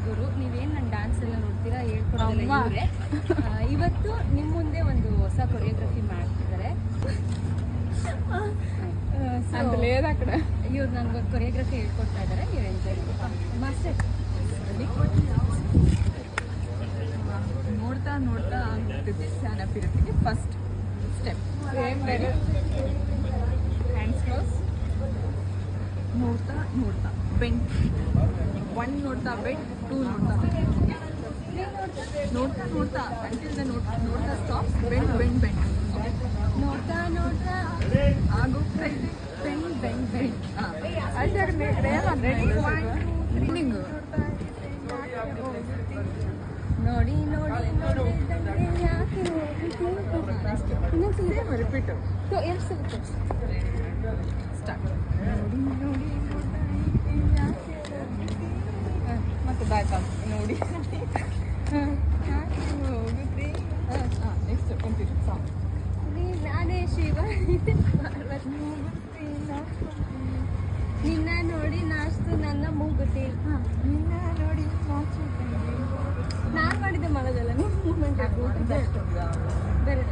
ಗುರು. ನೀವೇನು ನನ್ನ ಡ್ಯಾನ್ಸ್ ಎಲ್ಲ ನೋಡ್ತೀರಾ ಹೇಳ್ಕೊಡೋದಿಲ್ಲ ಇವರೇ. ಇವತ್ತು ನಿಮ್ಮ ಮುಂದೆ ಒಂದು ಹೊಸ ಕೊರಿಯೋಗ್ರಫಿ ಮಾಡ್ತಿದ್ದಾರೆ. ಇವ್ರು ನನಗೆ ಕೊರಿಯೋಗ್ರಫಿ ಹೇಳ್ಕೊಡ್ತಾ ಇದ್ದಾರೆ. ನೀವು ಎಂಜಾಯ್ ಮಾಸ್ಟರ್. ನೋಡ್ತಾ ನೋಡ್ತಾ ಆಗ್ಬಿಡ್ತೈತಿ ಸ್ಟ್ಯಾನಪ್ಪಿರೋದಕ್ಕೆ ಫಸ್ಟ್ ಸ್ಟೆಪ್ ಹ್ಯಾಂಡ್ಸ್ ಕ್ಲೋಸ್. ನೋಡ್ತಾ ನೋಡ್ತಾ ಬೆಂಡ್ 1 ನೋಡ್ತಾ ಬೆಂಡ್ 2 ನೋಡ್ತಾ ನೋಡ್ತಾ ನೋಡ್ತಾ ಅಂಟಿಲ್ ದ ನೋಡ್ತಾ ಸ್ಟಾಪ್ ಬೆಂಡ್ ಬೆಂಡ್ ಬೆಂಡ್ ನೋಡ್ತಾ ನೋಡ್ತಾ ಆಗೋಗ್ತಾ ಇದೆ ಬೆಂಡ್ ಬೆಂಡ್ ಬೆಂಡ್. ರನ್ನಿಂಗ್ ನೋಡಿ ನೋಡಿ ನೋಡಿ ರಿಪೀಟ್ ಸ್ಟಾರ್ಟ್. ಮತ್ತೆ ಬ್ಯಾಕ್ ನೋಡಿ ಹೋಗುತ್ತೆ. Next complete song. ನಾನೇ ಶಿವ ನಿನ್ನ ನೋಡಿ ನಾಸ್ತು ನನ್ನ ಮೂಗುತಿ. ನಿನ್ನ ನೋಡಿ ನಾನು ಮಾಡಿದ್ದೆ ಮಾಡೋದಲ್ಲ ನೀವು ಮೂಮೆಂಟ್ ಬೇರೆ